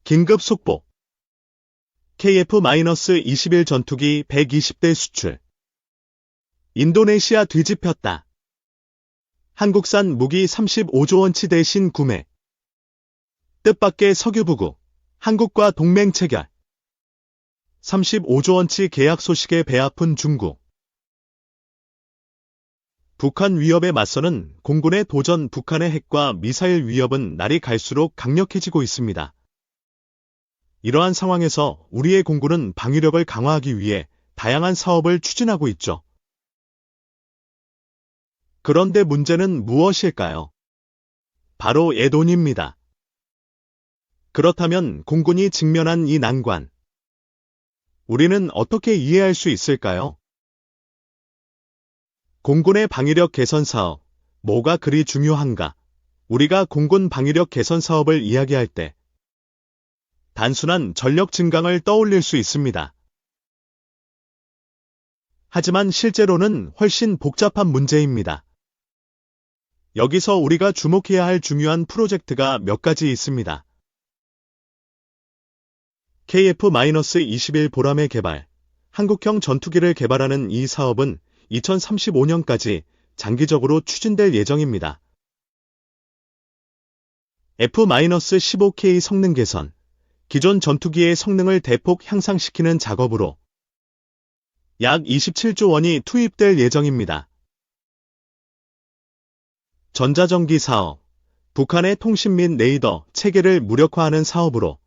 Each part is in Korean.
긴급 속보. KF-21 전투기 120대 수출. 인도네시아 뒤집혔다. 한국산 무기 35조 원치 대신 구매. 뜻밖의 석유부국. 한국과 동맹 체결. 35조 원치 계약 소식에 배 아픈 중국. 북한 위협에 맞서는 공군의 도전. 북한의 핵과 미사일 위협은 날이 갈수록 강력해지고 있습니다. 이러한 상황에서 우리의 공군은 방위력을 강화하기 위해 다양한 사업을 추진하고 있죠. 그런데 문제는 무엇일까요? 바로 예돈입니다. 그렇다면 공군이 직면한 이 난관, 우리는 어떻게 이해할 수 있을까요? 공군의 방위력 개선 사업, 뭐가 그리 중요한가? 우리가 공군 방위력 개선 사업을 이야기할 때 단순한 전력 증강을 떠올릴 수 있습니다. 하지만 실제로는 훨씬 복잡한 문제입니다. 여기서 우리가 주목해야 할 중요한 프로젝트가 몇 가지 있습니다. KF-21 보람의 개발, 한국형 전투기를 개발하는 이 사업은 2035년까지 장기적으로 추진될 예정입니다. F-15K 성능 개선, 기존 전투기의 성능을 대폭 향상시키는 작업으로 약 27조 원이 투입될 예정입니다. 전자전기 사업, 북한의 통신 및 레이더 체계를 무력화하는 사업으로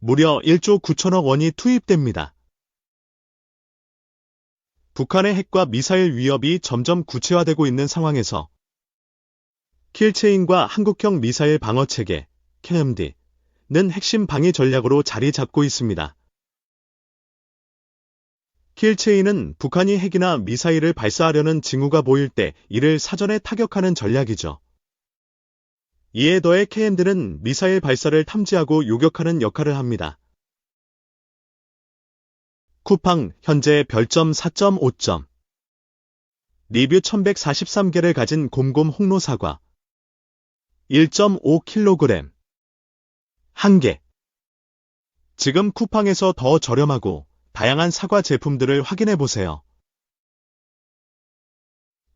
무려 1조 9천억 원이 투입됩니다. 북한의 핵과 미사일 위협이 점점 구체화되고 있는 상황에서 킬체인과 한국형 미사일 방어체계, KMD는 핵심 방위 전략으로 자리 잡고 있습니다. 킬체인은 북한이 핵이나 미사일을 발사하려는 징후가 보일 때 이를 사전에 타격하는 전략이죠. 이에 더해 KMD는 미사일 발사를 탐지하고 요격하는 역할을 합니다. 쿠팡 현재 별점 4.5점. 리뷰 1143개를 가진 곰곰 홍로사과 1.5kg 1개. 지금 쿠팡에서 더 저렴하고 다양한 사과 제품들을 확인해보세요.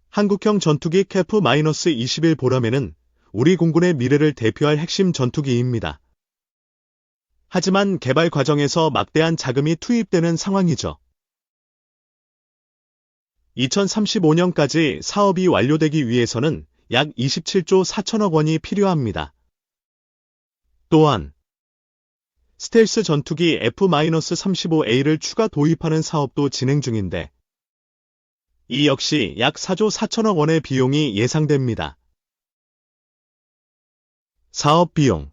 한국형 전투기 KF-21 보람에는 우리 공군의 미래를 대표할 핵심 전투기입니다. 하지만 개발 과정에서 막대한 자금이 투입되는 상황이죠. 2035년까지 사업이 완료되기 위해서는 약 27조 4천억 원이 필요합니다. 또한 스텔스 전투기 F-35A를 추가 도입하는 사업도 진행 중인데 이 역시 약 4조 4천억 원의 비용이 예상됩니다. 사업 비용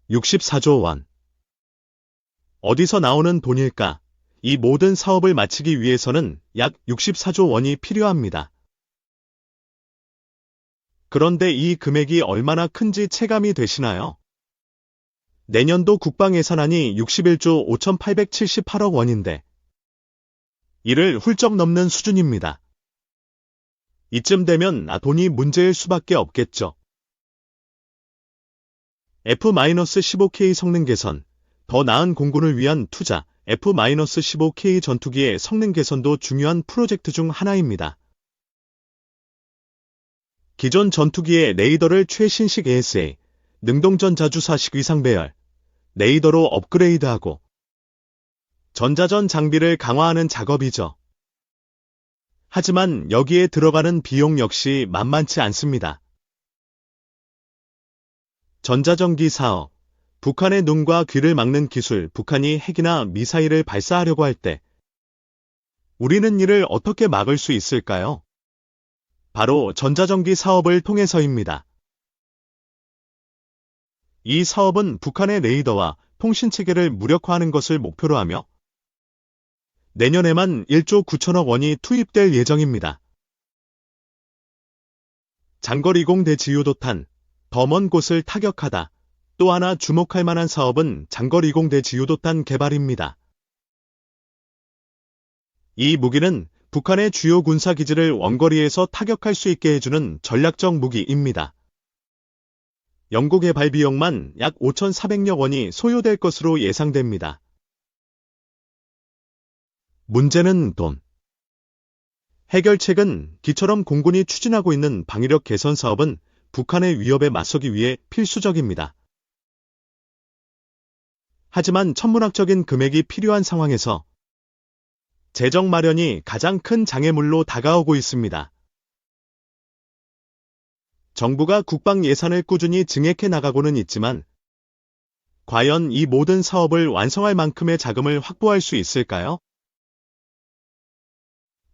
64조 원. 어디서 나오는 돈일까? 이 모든 사업을 마치기 위해서는 약 64조 원이 필요합니다. 그런데 이 금액이 얼마나 큰지 체감이 되시나요? 내년도 국방 예산안이 61조 5,878억 원인데 이를 훌쩍 넘는 수준입니다. 이쯤 되면 돈이 문제일 수밖에 없겠죠. F-15K 성능 개선, 더 나은 공군을 위한 투자, F-15K 전투기의 성능 개선도 중요한 프로젝트 중 하나입니다. 기존 전투기의 레이더를 최신식 ASA, 능동전자주사식 위상 배열, 레이더로 업그레이드하고 전자전 장비를 강화하는 작업이죠. 하지만 여기에 들어가는 비용 역시 만만치 않습니다. 전자전기 사업, 북한의 눈과 귀를 막는 기술, 북한이 핵이나 미사일을 발사하려고 할 때 우리는 이를 어떻게 막을 수 있을까요? 바로 전자전기 사업을 통해서입니다. 이 사업은 북한의 레이더와 통신체계를 무력화하는 것을 목표로 하며 내년에만 1조 9천억 원이 투입될 예정입니다. 장거리공 대지유도탄, 더 먼 곳을 타격하다. 또 하나 주목할 만한 사업은 장거리공 대지유도탄 개발입니다. 이 무기는 북한의 주요 군사기지를 원거리에서 타격할 수 있게 해주는 전략적 무기입니다. 연구 개발 비용만 약 5,400억 원이 소요될 것으로 예상됩니다. 문제는 돈. 해결책은 기처럼 공군이 추진하고 있는 방위력 개선 사업은 북한의 위협에 맞서기 위해 필수적입니다. 하지만 천문학적인 금액이 필요한 상황에서 재정 마련이 가장 큰 장애물로 다가오고 있습니다. 정부가 국방 예산을 꾸준히 증액해 나가고는 있지만 과연 이 모든 사업을 완성할 만큼의 자금을 확보할 수 있을까요?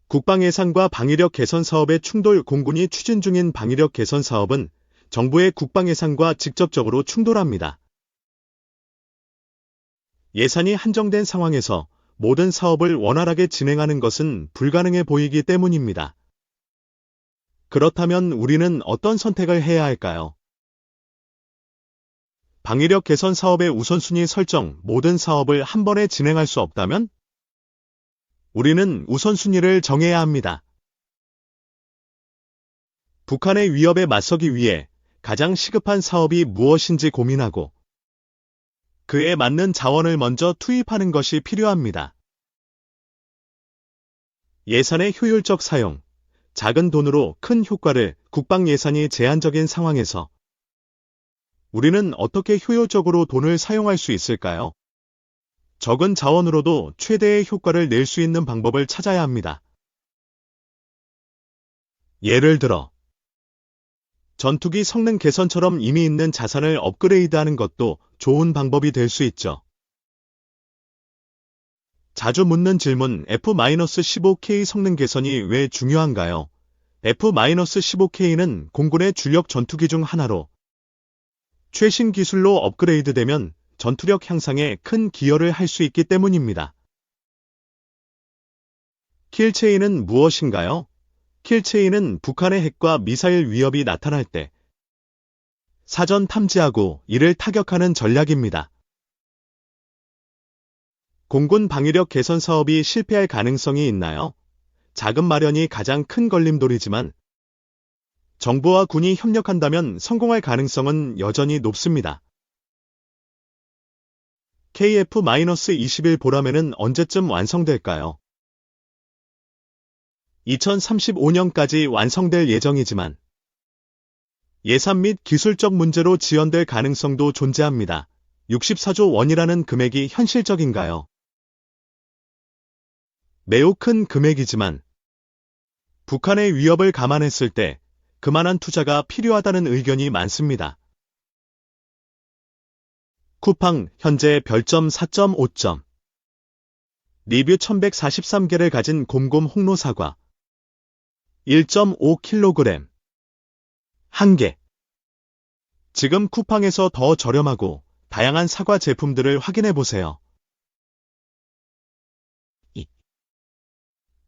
국방 예산과 방위력 개선 사업의 충돌. 공군이 추진 중인 방위력 개선 사업은 정부의 국방 예산과 직접적으로 충돌합니다. 예산이 한정된 상황에서 모든 사업을 원활하게 진행하는 것은 불가능해 보이기 때문입니다. 그렇다면 우리는 어떤 선택을 해야 할까요? 방위력 개선 사업의 우선순위 설정. 모든 사업을 한 번에 진행할 수 없다면 우리는 우선순위를 정해야 합니다. 북한의 위협에 맞서기 위해 가장 시급한 사업이 무엇인지 고민하고 그에 맞는 자원을 먼저 투입하는 것이 필요합니다. 예산의 효율적 사용. 작은 돈으로 큰 효과를. 국방 예산이 제한적인 상황에서 우리는 어떻게 효율적으로 돈을 사용할 수 있을까요? 적은 자원으로도 최대의 효과를 낼 수 있는 방법을 찾아야 합니다. 예를 들어 전투기 성능 개선처럼 이미 있는 자산을 업그레이드하는 것도 좋은 방법이 될 수 있죠. 자주 묻는 질문. F-15K 성능 개선이 왜 중요한가요? F-15K는 공군의 주력 전투기 중 하나로 최신 기술로 업그레이드되면 전투력 향상에 큰 기여를 할 수 있기 때문입니다. 킬체인은 무엇인가요? 킬체인은 북한의 핵과 미사일 위협이 나타날 때 사전 탐지하고 이를 타격하는 전략입니다. 공군 방위력 개선 사업이 실패할 가능성이 있나요? 자금 마련이 가장 큰 걸림돌이지만 정부와 군이 협력한다면 성공할 가능성은 여전히 높습니다. KF-21 보라매는 언제쯤 완성될까요? 2035년까지 완성될 예정이지만 예산 및 기술적 문제로 지연될 가능성도 존재합니다. 64조 원이라는 금액이 현실적인가요? 매우 큰 금액이지만 북한의 위협을 감안했을 때 그만한 투자가 필요하다는 의견이 많습니다. 쿠팡 현재 별점 4.5점. 리뷰 1143개를 가진 곰곰 홍로사과 1.5kg 1개. 지금 쿠팡에서 더 저렴하고 다양한 사과 제품들을 확인해 보세요.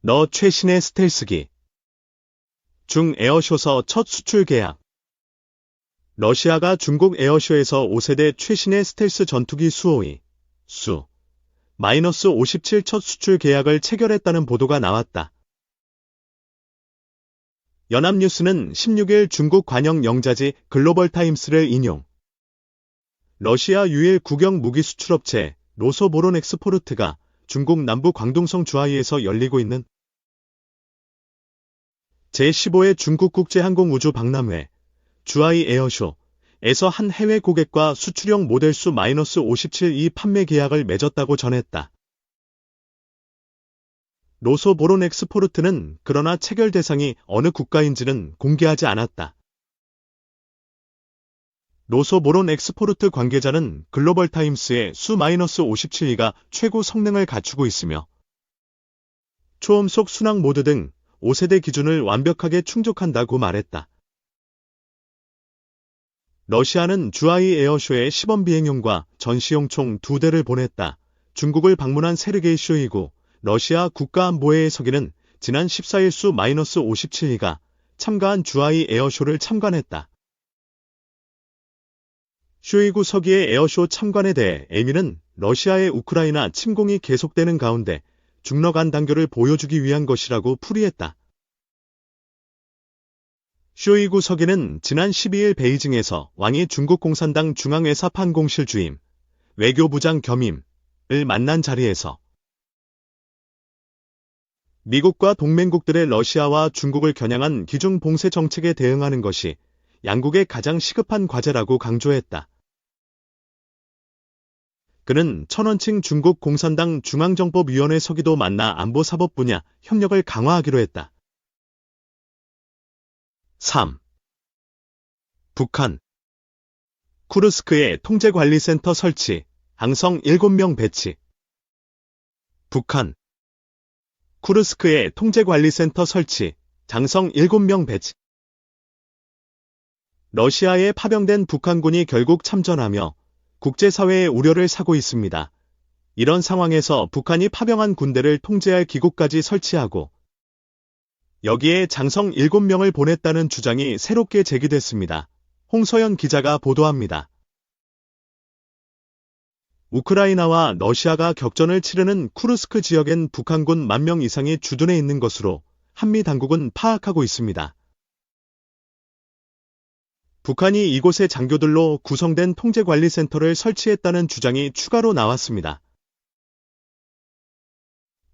너 최신의 스텔스기. 중 에어쇼서 첫 수출 계약. 러시아가 중국 에어쇼에서 5세대 최신의 스텔스 전투기 수-52, 수-57 첫 수출 계약을 체결했다는 보도가 나왔다. 연합뉴스는 16일 중국 관영 영자지 글로벌타임스를 인용. 러시아 유일 국영 무기 수출업체 로소보론엑스포르트가 중국 남부 광둥성 주하이에서 열리고 있는 제15회 중국국제항공우주 박람회 주하이 에어쇼에서 한 해외 고객과 수출용 모델 수-57이 판매 계약을 맺었다고 전했다. 로소보론엑스포르트는 그러나 체결 대상이 어느 국가인지는 공개하지 않았다. 로소보론엑스포르트 관계자는 글로벌타임스에 수-57이가 최고 성능을 갖추고 있으며 초음속 순항 모드 등 5세대 기준을 완벽하게 충족한다고 말했다. 러시아는 주하이 에어쇼에 시범 비행용과 전시용 총 2대를 보냈다. 중국을 방문한 세르게이 쇼이구 러시아 국가안보회의 서기는 지난 14일 수-57이가 참가한 주하이 에어쇼를 참관했다. 쇼이구 서기의 에어쇼 참관에 대해 에미는 러시아의 우크라이나 침공이 계속되는 가운데 중러 간 단결을 보여주기 위한 것이라고 풀이했다. 쇼이구 서기는 지난 12일 베이징에서 왕이 중국 공산당 중앙회사 판공실 주임, 외교부장 겸임을 만난 자리에서 미국과 동맹국들의 러시아와 중국을 겨냥한 기중 봉쇄 정책에 대응하는 것이 양국의 가장 시급한 과제라고 강조했다. 그는 천원칭 중국 공산당 중앙정법위원회 서기도 만나 안보사법 분야 협력을 강화하기로 했다. 3. 북한 쿠르스크에 통제관리센터 설치, 장성 7명 배치. 북한 쿠르스크에 통제관리센터 설치, 장성 7명 배치. 러시아에 파병된 북한군이 결국 참전하며 국제사회의 우려를 사고 있습니다. 이런 상황에서 북한이 파병한 군대를 통제할 기구까지 설치하고 여기에 장성 7명을 보냈다는 주장이 새롭게 제기됐습니다. 홍서연 기자가 보도합니다. 우크라이나와 러시아가 격전을 치르는 쿠르스크 지역엔 북한군 10,000명 이상이 주둔해 있는 것으로 한미 당국은 파악하고 있습니다. 북한이 이곳에 장교들로 구성된 통제관리센터를 설치했다는 주장이 추가로 나왔습니다.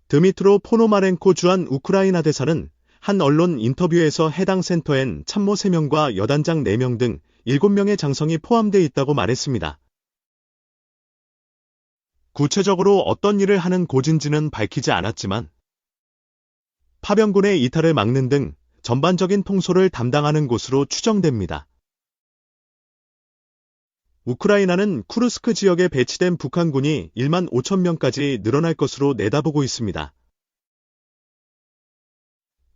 드미트로 포노마렌코 주한 우크라이나 대사는 한 언론 인터뷰에서 해당 센터엔 참모 3명과 여단장 4명 등 7명의 장성이 포함되어 있다고 말했습니다. 구체적으로 어떤 일을 하는 곳인지는 밝히지 않았지만 파병군의 이탈을 막는 등 전반적인 통솔을 담당하는 곳으로 추정됩니다. 우크라이나는 쿠르스크 지역에 배치된 북한군이 15,000명까지 늘어날 것으로 내다보고 있습니다.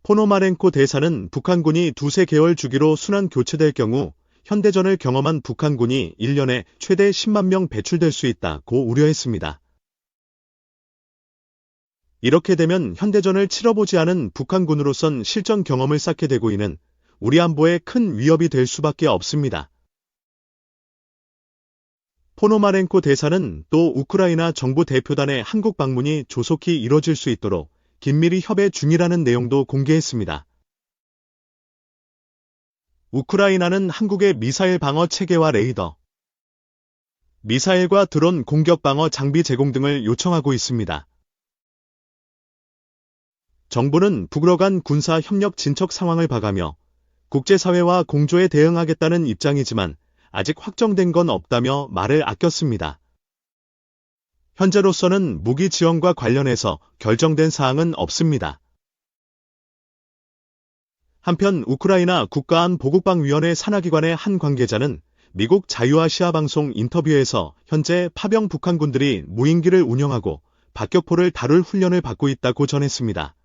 포노마렌코 대사는 북한군이 2~3개월 주기로 순환 교체될 경우 현대전을 경험한 북한군이 1년에 최대 10만 명 배출될 수 있다고 우려했습니다. 이렇게 되면 현대전을 치러보지 않은 북한군으로선 실전 경험을 쌓게 되고 이는 우리 안보에 큰 위협이 될 수밖에 없습니다. 포노마렌코 대사는 또 우크라이나 정부 대표단의 한국 방문이 조속히 이뤄질 수 있도록 긴밀히 협의 중이라는 내용도 공개했습니다. 우크라이나는 한국의 미사일 방어 체계와 레이더, 미사일과 드론 공격 방어 장비 제공 등을 요청하고 있습니다. 정부는 북러 간 군사 협력 진척 상황을 봐가며 국제사회와 공조에 대응하겠다는 입장이지만 아직 확정된 건 없다며 말을 아꼈습니다. 현재로서는 무기 지원과 관련해서 결정된 사항은 없습니다. 한편 우크라이나 국가안보국방위원회 산하기관의 한 관계자는 미국 자유아시아 방송 인터뷰에서 현재 파병 북한군들이 무인기를 운영하고 박격포를 다룰 훈련을 받고 있다고 전했습니다.